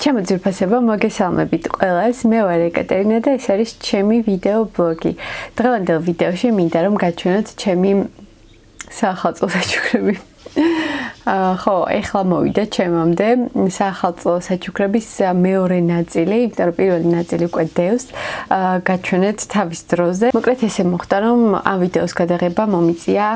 Ჩემო ძვირფასებო, მოგესალმებით ყველას. მე ვარ ეკატერინა და ეს არის ჩემი ვიდეო ბლოგი. დღევანდელ ვიდეოში მინდა რომ გაჩვენოთ ჩემი საახალწლო საჩუქრები. ხო, ეხლა მოვიდა ჩემამდე საახალწლო საჩუქრების მეორე ნაწილი, იმიტომ რომ პირველი ნაწილი უკვე დევს. გაჩვენეთ თავის დროზე. მოკლედ ესე მოხდა, რომ ამ ვიდეოს გადაღება მომიწია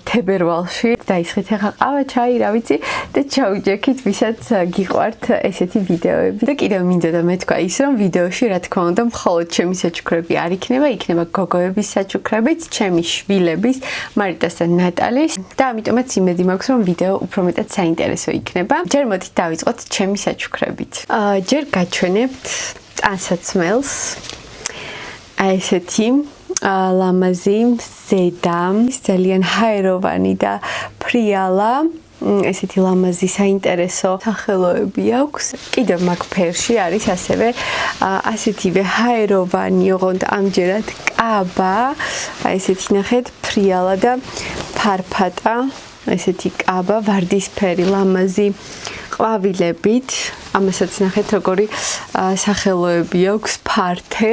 თებერვალში. დაისხეთ ახლა ყავა, ჩაი, რა ვიცი და ჩავიჯექით, ვისაც გიყვართ ესეთი ვიდეოები. და კიდევ მინდოდა მეთქვა ის, რომ ვიდეოში რა თქმა უნდა მხოლოდ ჩემი საჩუქრები არ იქნება, იქნება გოგოების საჩუქრებიც, ჩემი შვილების, მარიტას და ნატალის და ამიტომაც იმედი მაქვს, რომ ვიდეო უფრო მეტად საინტერესო იქნება. ჯერ მოდით დავიწყოთ ჩემი საჩუქრებით. ჯერ გაჩვენებთ ტანსაცმელს. აი ესეთი ლამაზი ზედა, ძალიან ჰაეროვანი და ფრიალა. ესეთი ლამაზი საინტერესო სახელოები აქვს. კიდევ მაგ ფერში არის ასევე ასეთივე ჰაეროვანი, ოღონდ ამჯერად კაბა. აი ესეთი ნახეთ, ფრიალა და ფარფატა. ესეთი კაბა, ვარდისფერი, ლამაზი ყვავილებით. ამასაც ნახეთ როგორი სახელოები აქვს, ფართე.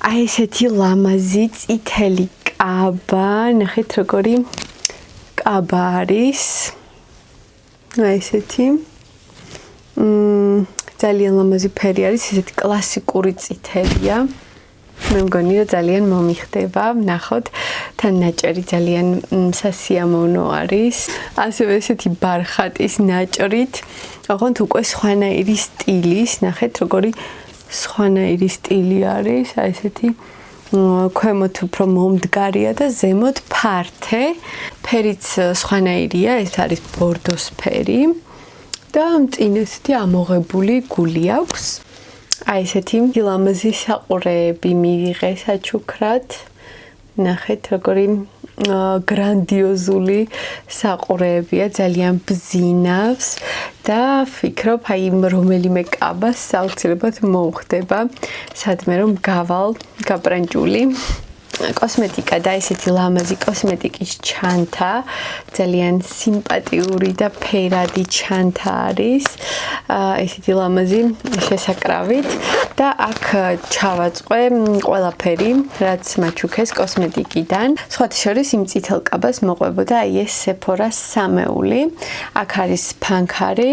აი ესეთი ლამაზი წითელი კაბა, ნახეთ როგორი კაბა არის. აი ესეთი. ძალიან ლამაზი ფერი არის, ესეთი კლასიკური წითელია. მე მგონი რომ ძალიან მომიხდება, ნახოთ, თან ნაჭერი ძალიან სასიამოვნო არის. ასევე ესეთი ბარხატის ნაჭრით, ოღონდ უკვე სხვანაირი სტილის, ნახეთ როგორი სხვანაირი სტილი არის, აი ესეთი ქვემოთ უფრო მომდგარია და ზემოთ ფართე. ფერიც სხვანაირია, ეს არის ბორდოსფერი და წინ ესეთი ამოღებული გული აქვს. აი ესეთი ლამაზი საყურეები მივიღე საჩუქრად. ნახეთ როგორი გრანდიოზული საყურეებია, ძალიან ბზინავს და ვფიქრობ აი რომელიმე კაბას საოცრებად მოუხდება, სადმე რომ გავალ გაბრანჭული. კოსმეტიკა და ესეთი ლამაზი კოსმეტიკის ჩანთა, ძალიან სიმპათიური და ფერადი ჩანთა არის. ესეთი ლამაზი შესაკრავით და აქ ჩავაწყე ყველაფერი, რაც მაჩუქეს კოსმეტიკიდან. სხვათა შორის იმ წითელ კაბას მოყვებოდა აი ეს Sephora სამეული. აქ არის ფანქარი,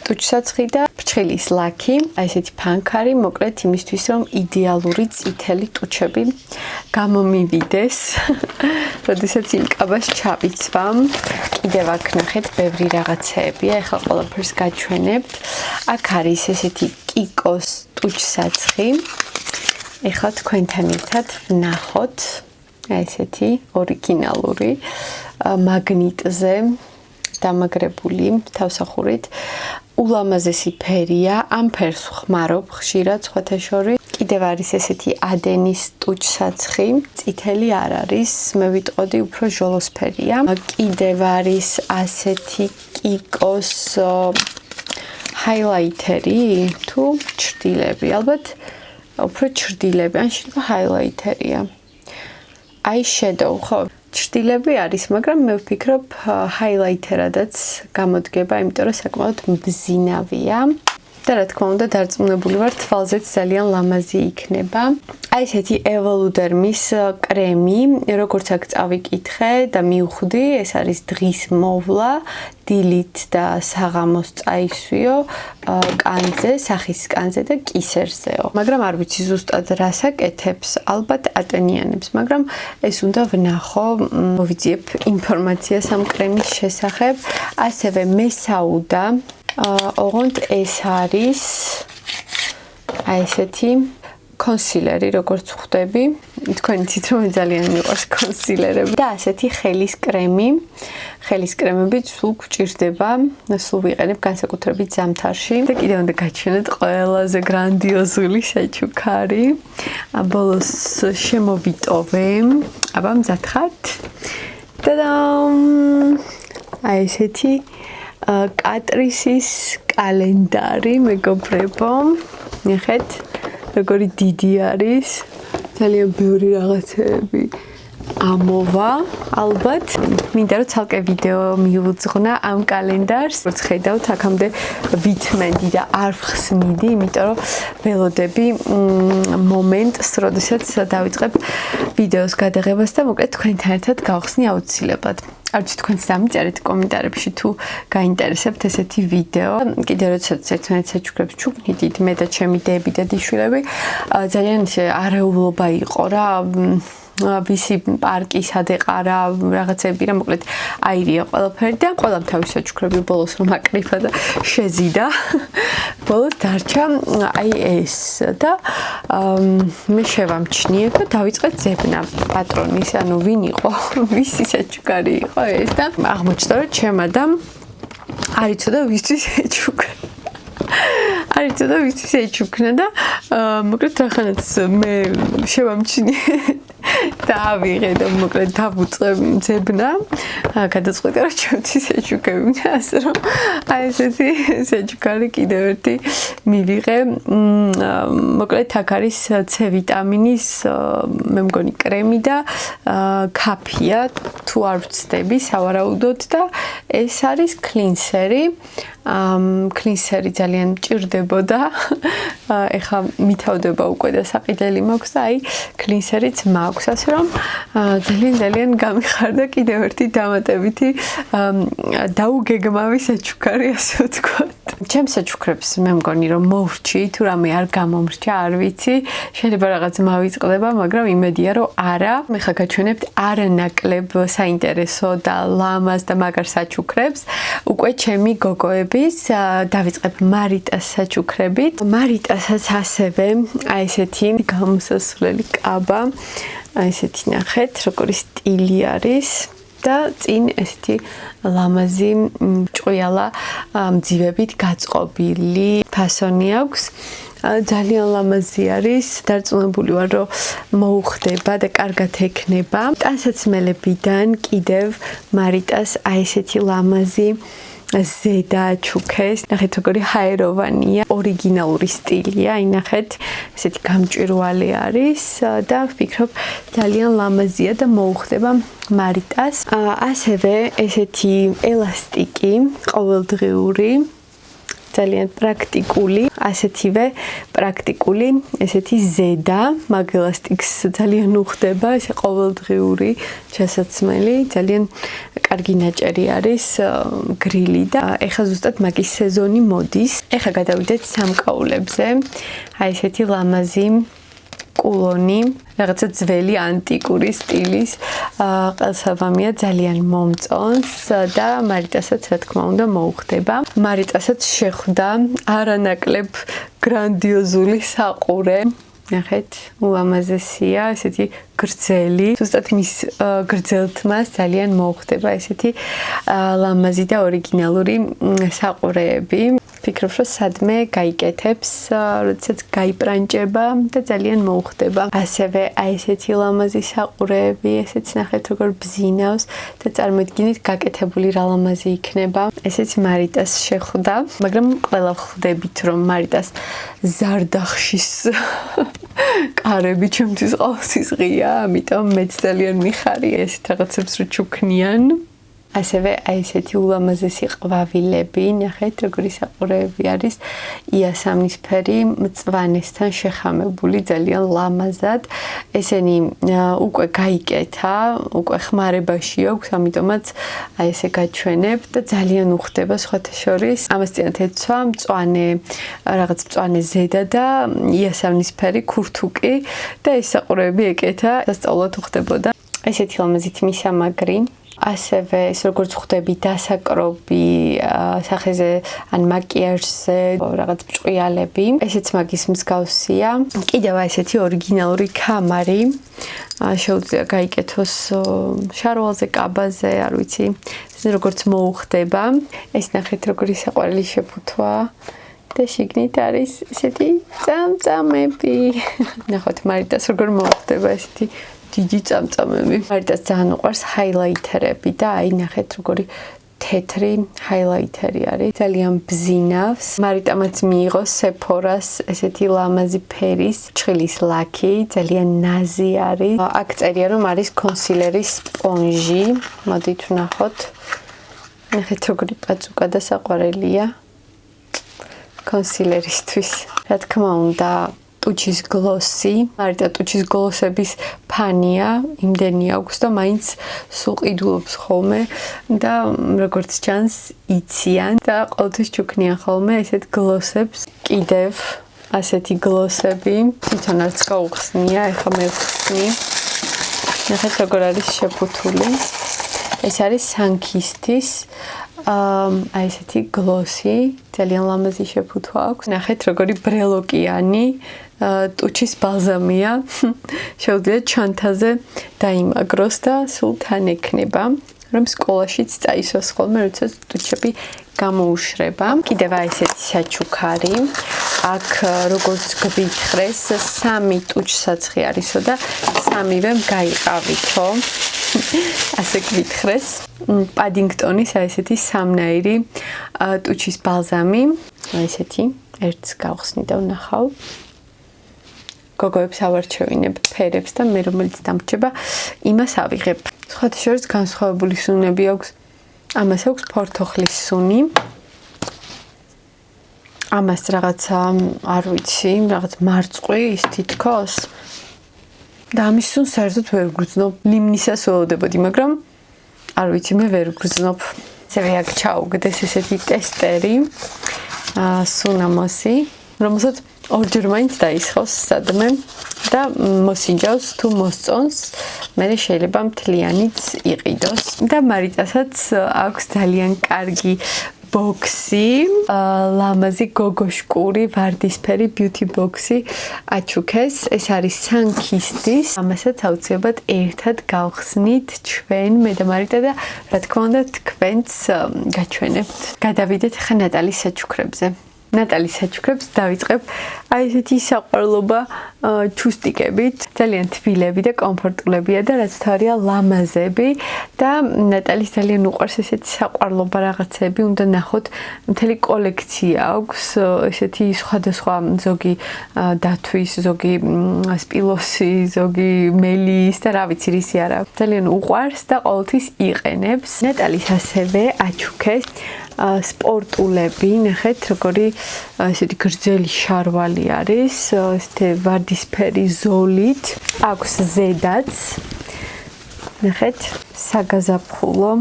ტუჩსაცხი და ფრჩხილის ლაქი. აი ესეთი ფანქარი, მოკლედ იმისთვის რომ იდეალური წითელი ტუჩები გამომივიდეს, როდესაც იმ კაბას ჩავიცვამ. კიდევ აქ ნახეთ, ბევრი რაღაცეებია, ეხლა ყველაფერს გაჩვენებთ. აქ არის ესეთი კიკოს ტუჩსაცხი. ეხლა თქვენთან ერთად ვნახოთ, აი ესეთი ორიგინალური მაგნიტზე დამაგრებული თავსახურით. ულამაზესი ფერია, ამ ფერს ხმარობ ხშირად სხვათა შორის. კიდევ არის ესეთი ადენის ტუჩსაცხი, წითელი არ არის, მე ვიტყოდი უფრო ჟოლოსფერია. კიდევ არის ასეთი კიკოს ჰაილაიტერი თუ ჩრდილები, ალბათ უფრო ჩრდილები, ან შეიძლება ჰაილაიტერია. აი შედოუ, ხო? ჩრდილები არის, მაგრამ მე ვფიქრობ ჰაილაიტერადაც გამოდგება, იმიტომ რომ საკმაოდ მბზინავია. და რა თქმა უნდა დარწმუნებული ვარ, თვალზეც ძალიან ლამაზი იქნება. აი ესეთი ევოლუდერმის კრემი, როგორც აქ წავიკითხე და მივხვდი, ეს არის დღის მოვლა, დილით და საღამოს წაისვიო კანზე, სახის კანზე და კისერზეო. მაგრამ არ ვიცი ზუსტად რას აკეთებს, ალბათ ატენიანებს, მაგრამ ეს უნდა ვნახო, მოვიძიებ ინფორმაციას ამ კრემის შესახებ. ასევე მესაუდა ოღონდ ეს არის აი ესეთი კონსილერი, როგორც ხვდები. თქვენ იცით რომ ძალიან მიყვარს კონსილერები და ასეთი ხელის კრემი. ხელის კრემები სულ გვჭირდება, სულ ვიყენებ განსაკუთრებით ზამთარში. და კიდევ უნდა გაჩვენოთ ყველაზე გრანდიოზული საჩუქარი. ბოლოს შემოვიტოვე. აბა მზად ხართ? ტადამ! აი ესეთი კატრისის კალენდარი, მეგობრებო. ნახეთ, როგორი დიდი არის. ძალიან ბევრი რაღაცეები ამოვა ალბათ. მინდა რომ ცალკე ვიდეო მივუძღვნა ამ კალენდარს. როგორც ხედავთ, აქამდე ვითმენდი და არ ვხსნიდი, იმიტომ რომ ველოდები მომენტს, როდესაც დავიწყებ ვიდეოს გადაღებას და მოკლედ თქვენთან ერთად გავხსნი აუცილებლად. არ ვიცი თქვენც დამიწერეთ კომენტარებში თუ გაინტერესებთ ესეთი ვიდეო. კიდევ როდესაც ერთმანეთს საჩუქრებს ჩუქნით, მე და ჩემი დები და დიშვილები ძალიან არეულობა იყო რა. ვისი პარკი სად ეყარა, რაღაცები რა, მოკლედ აირია ყველაფერი და ყველამ თავის საჩუქრები ბოლოს რომ აკრიფა და შეზიდა. ბოლოს დარჩა აი ეს და მე შევამჩნიე და დავიწყეთ ზებნა პატრონის, ანუ ვინ იყო, ვისი საჩუქარი იყო ეს და აღმოჩნდა რომ ჩემადამ არ იცოდა ვისთვის ეჩუქა. არ იცოდა ვისთვის ეჩუქნა და მოკლედ რახანაც მე შევამჩნიე დავიღე და მოკლედ დავუწყე ზებნა გადაწყვიტე რომ ჩემთვის ეჩუქები და ასე რომ აი ესეთი საჩუქარი კიდევ ერთი მივიღე მოკლედ აქ არის C ვიტამინის მე მგონი კრემი და კაფეა თუ არ ვცდები სავარაუდოდ და ეს არის კლინსერი კლინსერი ძალიან მჭირდებოდა ეხა მითავდება უკვე და საყიდელი მაქვს და აი კლინსერიც მაქვს ასე რომ ძალიან გამიხარდა კიდევ ერთი დამატებითი დაუგეგმავი საჩუქარი ასე ვთქვათ ჩემს საჩუქრებს მე მგონი რომ მოვრჩი თუ რამე არ გამომრჩა არ ვიცი შეიძლება რაღაც მავიწყდება მაგრამ იმედია რომ არა მე ხა გაჩვენებთ არანაკლებ საინტერესო და ლამაზ და მაგარ საჩუქრებს უკვე ჩემი გოგოების დავიწყებ მარიტას საჩუქრებით მარიტასაც ასევე აი ესეთი გამოსასვლელი კაბა აი ესეთი ნახეთ როგორი სტილი არის და წინ ესეთი ლამაზი ჭყვიალა მძივებით გაწყობილი ფასონი აქვს ძალიან ლამაზი არის დარწმუნებული ვარ რომ მოუხდება და კარგად ექნება ტანსაცმელებიდან კიდევ მარიტას აი ესეთი ლამაზი ზედა ჩუქეს ნახეთ როგორი ჰაეროვანია ორიგინალური სტილია აი ნახეთ ესეთი გამჭვირვალე არის და ვფიქრობ ძალიან ლამაზია და მოუხდება მარიტას ასევე ესეთი ელასტიკი ყოველდღიური ძალიან პრაქტიკული, ასეთივე პრაქტიკული, ესეთი ზედა, მაგ ელასტიკს ძალიან უხდება, ესე ყოველდღიური ჩასაცმელი, ძალიან კარგი ნაჭერი არის გრილი და ეხლა ზუსტად მაგის სეზონი მოდის. ეხლა გადავიდეთ სამკაულებზე. აი ესეთი ლამაზი კულონი, რაღაცა ძველი ანტიკური სტილის ყელსაბამია ძალიან მომწონს და მარიტასაც რა თქმა უნდა მოუხდება. მარიტასაც შეხვდა არანაკლებ გრანდიოზული საყურე. ნახეთ, ულამაზესია, ესეთი გრძელი. ზუსტად მის გრძელთმას ძალიან მოუხდება ესეთი ლამაზი და ორიგინალური საყურეები. ვფიქრობ, რომ სადმე გაიკეთებს, როდესაც გაიბრანჭება და ძალიან მოუხდება. ასევე აი ესეთი ლამაზი საყურეები, ესეც ნახეთ როგორ ბზინავს და წარმოიდგინეთ გაკეთებული რა ლამაზი იქნება. ესეც მარიტას შეხვდა, მაგრამ ყველა ხვდებით, რომ მარიტას ზარდახშის კარები ჩემთვის ყოველთვის ღია, ამიტომ მეც ძალიან მიხარია ესეთ რაღაცებს რო ჩუქნიან. ასევე აი ესეთი ულამაზესი ყვავილები, ნახეთ როგორი საყურეები არის, იასამნისფერი მწვანესთან შეხამებული, ძალიან ლამაზად. ესენი უკვე გაიკეთა, უკვე ხმარებაში აქვს, ამიტომაც აი ესე გაჩვენებ და ძალიან უხდება სხვათა შორის. ამას წინათ ეცვა მწვანე, რაღაც მწვანე ზედა და იასამნისფერი ქურთუკი და ეს საყურეები ეკეთა, სასწაულად უხდებოდა. ესეთი ლამაზით მისამაგრი. ასევე ეს როგორც ხვდები დასაკრობი სახეზე ან მაკიაჟზე რაღაც ჭყვიალები ესეც მაგის მსგავსია კიდევ ესეთი ორიგინალური კამარი შეუძლია გაიკეთოს შარვალზე კაბაზე არ ვიცი როგორც მოუხდება ეს ნახეთ როგორი საყვარელი შეფუთვა და შიგნით არის ესეთი წამწამები ნახოთ მარიტას როგორ მოუხდება ესეთი დიდი წამწამები. მარიტას ძალიან უყვარს ჰაილაითერები და აი ნახეთ როგორი თეთრი ჰაილაიტერი არის. ძალიან ბზინავს. მარიტამაც მიიღო Sephora-ს ესეთი ლამაზი ფერის ჭხილის ლაქი, ძალიან ნაზი არის. აქ წერია რომ არის კონსილერის სპონჟი. მოდით ვნახოთ. ნახეთ როგორი პაწუკა და საყვარელია. კონსილერისთვის. რა თქმა უნდა, ტუჩის გლოსი, მარიტა ტუჩის გლოსების ფანია, იმდენი აქვს და მაინც სულ ყიდულობს ხოლმე და როგორც ჩანს, იციან და ყოველთვის ჩუქნიან ხოლმე ესეთ გლოსებს. კიდევ ასეთი გლოსები, თვითონ არც გაუხსნია, ეხლა მე ვხსნი. ნახეთ როგორ არის შეფუთული. ეს არის Sunkist-ის აი ესეთი გლოსი, ძალიან ლამაზი შეფუთვა აქვს. ნახეთ როგორი ბრელოკიანი ტუჩის ბალზამია. შეუძლიათ ჩანთაზე დაიმაგროს და სულ თან ექნება, რომ სკოლაშიც წაისვას ხოლმე, როცა ტუჩები გამოუშრება. კიდევ აი ესეთი საჩუქარი. აქ როგორც გვითხრეს, 3 ტუჩსაცხი არისო და 3-ვე გაიყავითო. ასე გვითხრეს. პადინგტონის აი ესეთი სამნაირი ტუჩის ბალზამი. აი ესეთი ერთს გავხსნი და ვნახავ. გოგოებს ავარჩევინებ ფერებს და მე რომელიც დამრჩება, იმას ავიღებ. სხვათა შორის განსხვავებული სუნები აქვს. ამას აქვს ფორთოხლის სუნი. ამას რაღაცა არ ვიცი, რაღაც მარწყვი ის თითქოს. და ამის სუნს საერთოდ ვერ გგრძნობ. ლიმნისას ველოდებოდი, მაგრამ არ ვიცი, მე ვერ გგრძნობ. ასევე აქ ჩაუგდეს ესეთი ტესტერი, სუნამოსი, რომელსაც ორჯერ მაინც დაისხავს სადმე და მოსინჯავს თუ მოსწონს, მე შეიძლება მთლიანიც იყიდოს. და მარიტასაც აქვს ძალიან კარგი ბოქსი, ლამაზი გოგოშკური ვარდისფერი beauty box-ი აჩუქეს. ეს არის Sunkist-ის. ამასაც აუცილებლად ერთად გავხსნით ჩვენ, მე და მარიტა და რა თქმა უნდა თქვენც გაჩვენებთ. გადავიდეთ ხა ნატალის საჩუქრებზე. ნატალის საჩუქრებს დავიწყებ აი ესეთი საყვარლობა ჩუსტიკებით, ძალიან თბილები და კომფორტულებია და რაც თავია ლამაზები და ნატალის ძალიან უყვარს ესეთი საყვარლობა რაღაცები, უნდა ნახოთ, მთელი კოლექცია აქვს, ესეთი სხვადასხვა ზოგი დათვის, ზოგი სპილოსი, ზოგი მელის და რა ვიცი რისი არა. ძალიან უყვარს და ყოველთვის იყენებს. ნატალის ასევე აჩუქეს სპორტულები, ნახეთ როგორი ესეთი გრძელი შარვალი არის, ესეთი ვარდისფერი ზოლით, აქვს ზედაც. ნახეთ, საგაზაფხულო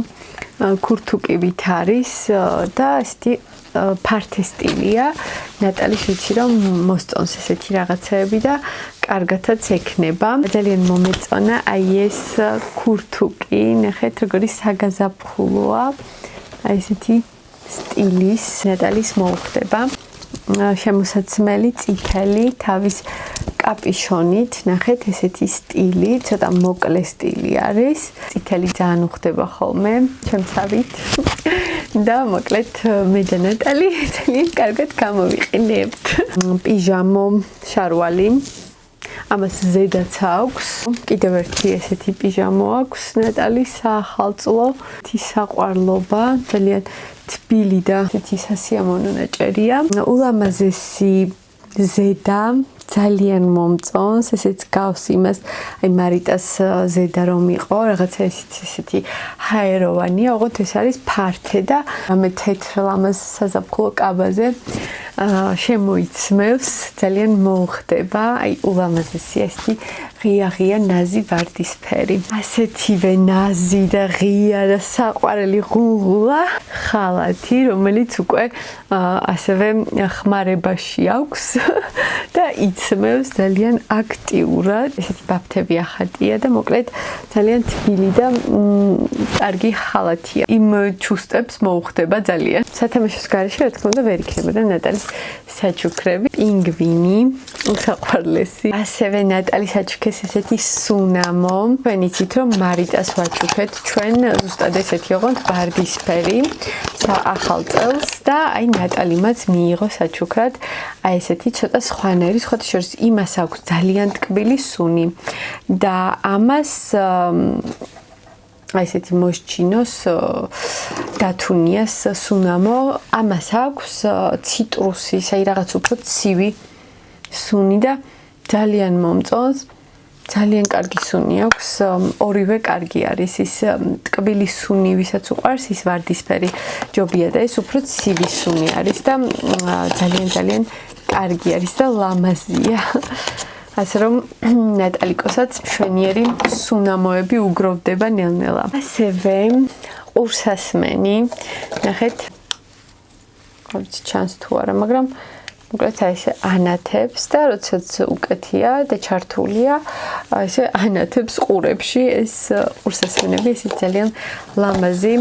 ქურთუკივით არის და ესეთი ფართე სტილია. ნატალის ვიცი რომ მოსწონს ესეთი რაღაცეები და კარგათაც ექნება. ძალიან მომეწონა აი ეს ქურთუკი, ნახეთ როგორი საგაზაფხულოა. აი ესეთი სტილის ნატალის მოუხდება. შემოსაცმელი წითელი თავის კაპიშონით, ნახეთ ესეთი სტილი, ცოტა მოკლე სტილი არის. წითელი ძალიან უხდება ხოლმე ჩემსავით. და მოკლედ მე და ნატალი ძალიან კარგად გამოვიყენებთ. პიჟამო შარვალი. ამას ზედაც აქვს. კიდევ ერთი ესეთი პიჟამო აქვს ნატალის საახალწლო. თისაყვარლობა, ძალიან თბილი და ესეთი სასიამოვნო ნაჭერია. ულამაზესი ზედა, ძალიან მომწონს, ესეც გავს იმას, აი მარიტას ზედა რომ იყო, რაღაცა ესეთი ჰაეროვანია, ოღონდ ეს არის ფართე და მე თეთრ ლამაზ საზაფხულო კაბაზე შემოიცმევს, ძალიან მოუხდება, აი ულამაზესი ესეთი ღია ნაზი ვარდისფერი. ასეთივე ნაზი და ღია და საყვარელი ღუღულა ხალათი, რომელიც უკვე ასევე ხმარებაში აქვს და იცმევს ძალიან აქტიურად. ესეთი ბაფთები ახატია და მოკლედ ძალიან თბილი და კარგი ხალათია. იმ ჩუსტებს მოუხდება ძალიან. სათამაშოს გარეშე რა თქმა უნდა ვერ იქნებოდა ნატალის საჩუქრები. პინგვინი, უსაყვარლესი. ასევე ნატალის საჩუქრები ესეთი სუნამო. თქვენ იცით რომ მარიტას ვაჩუქეთ ჩვენ ზუსტად ესეთი ოღონდ ვარდისფერი ახალ წელს და აი ნატალიმაც მიიღო საჩუქრად აი ესეთი ცოტა სხვანაირი, სხვათა შორის იმას აქვს ძალიან ტკბილი სუნი და ამას აი ესეთი მოსჩინოს დათუნიას სუნამო, ამას აქვს ციტრუსის, აი რაღაც უფრო ცივი სუნი და ძალიან მომწონს. ძალიან კარგი სუნი აქვს, ორივე კარგი არის, ის ტკბილი სუნი, ვისაც უყვარს, ის ვარდისფერი ჯობია და ეს უფრო ცივი სუნი არის და ძალიან კარგი არის და ლამაზია. ასე რომ ნატალიკოსაც მშვენიერი სუნამოები უგროვდება ნელ-ნელა. ასევე ყურსასმენი, ნახეთ, ხოც ჩანს თუ არა, მაგრამ მოკლედ აი ესე ანათებს და როდესაც უკეთია და ჩართულია, აი ესე ანათებს ყურებში ეს ყურსასმენები, ეს ძალიან ლამაზი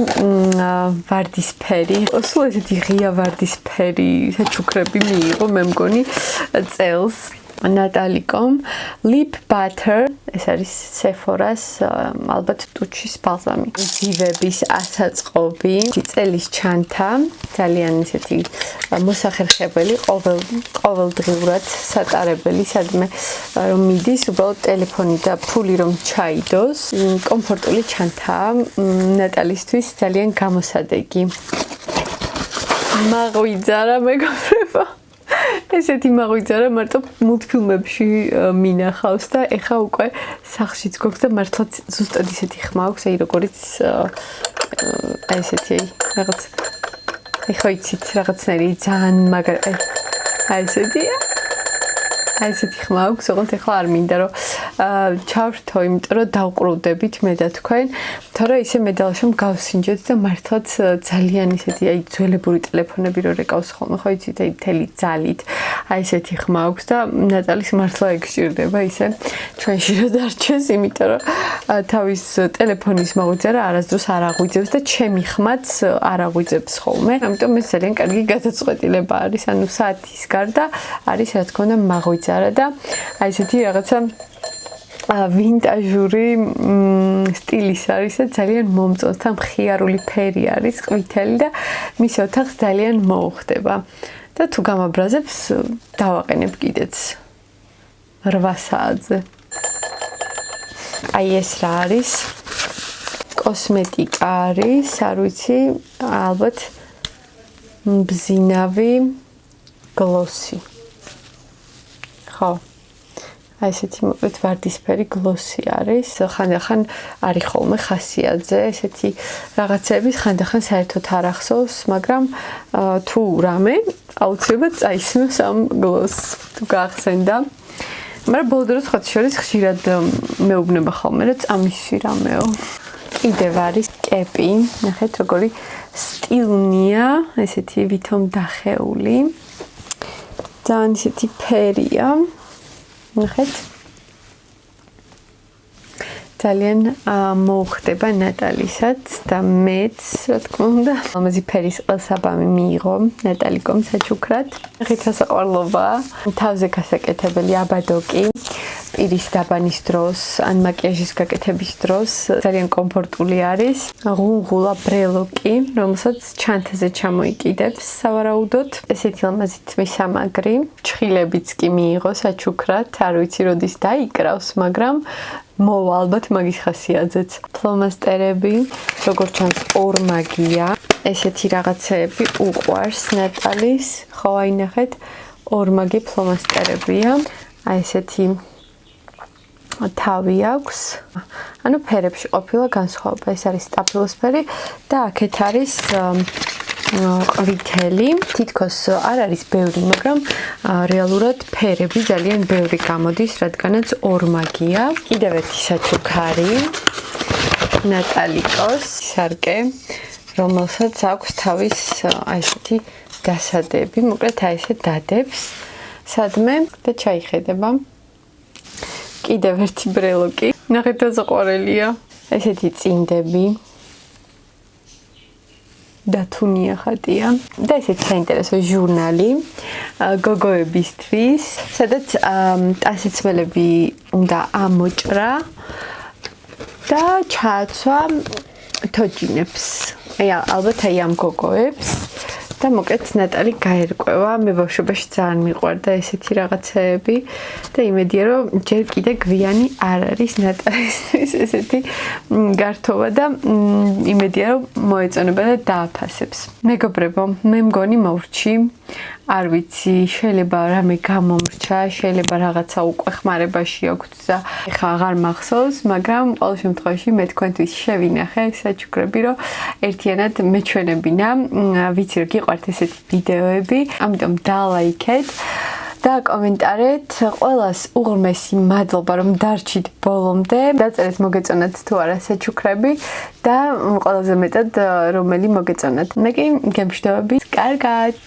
ვარდისფერი, სულ ესეთი ღია ვარდისფერი საჩუქრები მიიღო მე მგონი წელს. ნატალიკომ lip butter, ეს არის Sephora-ს ალბათ ტუჩის ბალზამი. ძივების ასაწყობი, წელის ჩანთა, ძალიან ისეთი მოსახერხებელი, ყოველდღიურად სატარებელი, სადმე რომ მიდის, უბრალოდ ტელეფონი და ფული რომ ჩაიდოს. კომფორტული ჩანთაა, ნატალისთვის ძალიან გამოსადეგი. მაღვიძარა მეგობრებო. ესეთი მაღვიძარა მარტო მულტფილმებში მინახავს და ეხა უკვე სახლშიც გვაქვს და მართლაც ზუსტად ისეთი ხმა აქვს, აი როგორიც აი ესეთი რაღაც ეხა იცით რაღაცნაირი ძალიან მაგარი აი ესეთი ხმა აქვს, ოღონდ ეხლა არ მინდა რომ ჩავრთო, იმიტომ რომ დავყრუდებით მე და თქვენ, თორე ისე მედალში გავსინჯეთ და მართლაც ძალიან ისეთი აი ძველებური ტელეფონები რო რეკავს ხოლმე, ხო იცით, აი მთელი ძალით, აი ესეთი ხმა აქვს და ნატალის მართლა ეგჭირდება ისე ჩვენში რა დარჩეს, იმიტომ რომ თავის ტელეფონის მაღვიძარა არასდროს არ აღვიძებს და ჩემი ხმაც არ აღვიძებს ხოლმე, ამიტომ ეს ძალიან კარგი გადაწყვეტილება არის, ანუ საათის გარდა არის რა თქმა უნდა მაღვიძარა და აი ესეთი რაღაცა ვინტაჟური სტილის არის და ძალიან მომწონს და მხიარული ფერი არის, ყვითელი და მის ოთახს ძალიან მოუხდება. და თუ გამაბრაზებს, დავაყენებ კიდეც 8 საათზე. აი ეს რა არის? კოსმეტიკა არის, არ ვიცი, ალბათ მბზინავი გლოსი. ხო. აი ესეთი მოკლედ ვარდისფერი გლოსი არის. ხანდახან არის ხოლმე ხასიათზე ესეთი რაღაცების, ხანდახან საერთოდ არ ახსოვს, მაგრამ თუ რამე აუცილებლად წაისმევს ამ გლოსს, თუ გაახსენდა. მაგრამ ბოლო დროს ხოც შორის ხშირად მეუბნება ხოლმე, რომ წამისვი რამეო. კიდევ არის კეპი, ნახეთ როგორი სტილნია, ესეთი ვითომ დახეული. ძალიან ისეთი ფერია. ნახეთ. ძალიან მოუხდება ნატალისაც და მეც, რა თქმა უნდა. ამაზე ფერის ყელსაბამი მიიღო ნატალიკომ საჩუქრად. ნახეთ სასაყვარლობა, თავზე გასაკეთებელი აბადოკი. პირის დაბანის დროს, ან მაკიაჟის გაკეთების დროს ძალიან კომფორტული არის. ღუნღულა ბრელოკი, რომელსაც ჩანთაზე ჩამოიკიდებს სავარაუდოდ. ესეთი ლამაზი თმისამაგრი, ჩხილებიც კი მიიღო საჩუქრად, არ ვიცი როდის დაიკრავს, მაგრამ მოვა ალბათ მაგის ხასიათზეც. ფლომასტერები, როგორც ჩანს ორმაგია. ესეთი რაღაცეები უყვარს ნატალის. ხო, აი ნახეთ, ორმაგი ფლომასტერებია. აი ესეთი თავი აქვს. ანუ ფერებში ყოფილა განსხვავება. ეს არის სტაფილოსფერი და აქეთ არის ყვითელი. თითქოს არ არის ბევრი, მაგრამ რეალურად ფერები ძალიან ბევრი გამოდის, რადგანაც ორმაგია. კიდევ ერთი საჩუქარი. ნატალიკოს სარკე, რომელსაც აქვს თავის აი ესეთი დასადები. მოკლედ აი ესე დადებს სადმე და ჩაიხედება. კიდევ ერთი ბრელოკი. ნახეთ რა საყვარელია. ესეთი წინდები. დათუნია ხატია და ესეთი საინტერესო ჟურნალი გოგოებისთვის, სადაც ტანსაცმელები უნდა ამოჭრა და ჩააცვა თოჯინებს. აი ალბათ აი ამ გოგოებს და მოკლედ ნატალი გაერკვევა. მე ბავშვობაში ძალიან მიყვარდა ესეთი რაღაცეები და იმედია რომ ჯერ კიდე გვიანი არ არის ნატალისთვის ესეთი გართობა და იმედია რომ მოეწონება და დააფასებს. მეგობრებო, მე მგონი მოვრჩი. არ ვიცი, შეიძლება რამე გამომრჩა, შეიძლება რაღაცა უკვე ხმარებაში აქვს და ეხლა აღარ მახსოვს, მაგრამ ყოველ შემთხვევაში მე თქვენთვის შევინახე საჩუქრები, რომ ერთიანად მეჩვენებინა. ვიცი რომ გიყვართ ესეთი ვიდეოები, ამიტომ დალაიქეთ და კომენტარეთ. ყველას უღრმესი მადლობა რომ დარჩით ბოლომდე. დაწერეთ მოგეწონათ თუ არა საჩუქრები და ყველაზე მეტად რომელი მოგეწონათ. მე კი გემშვიდობებით. კარგად.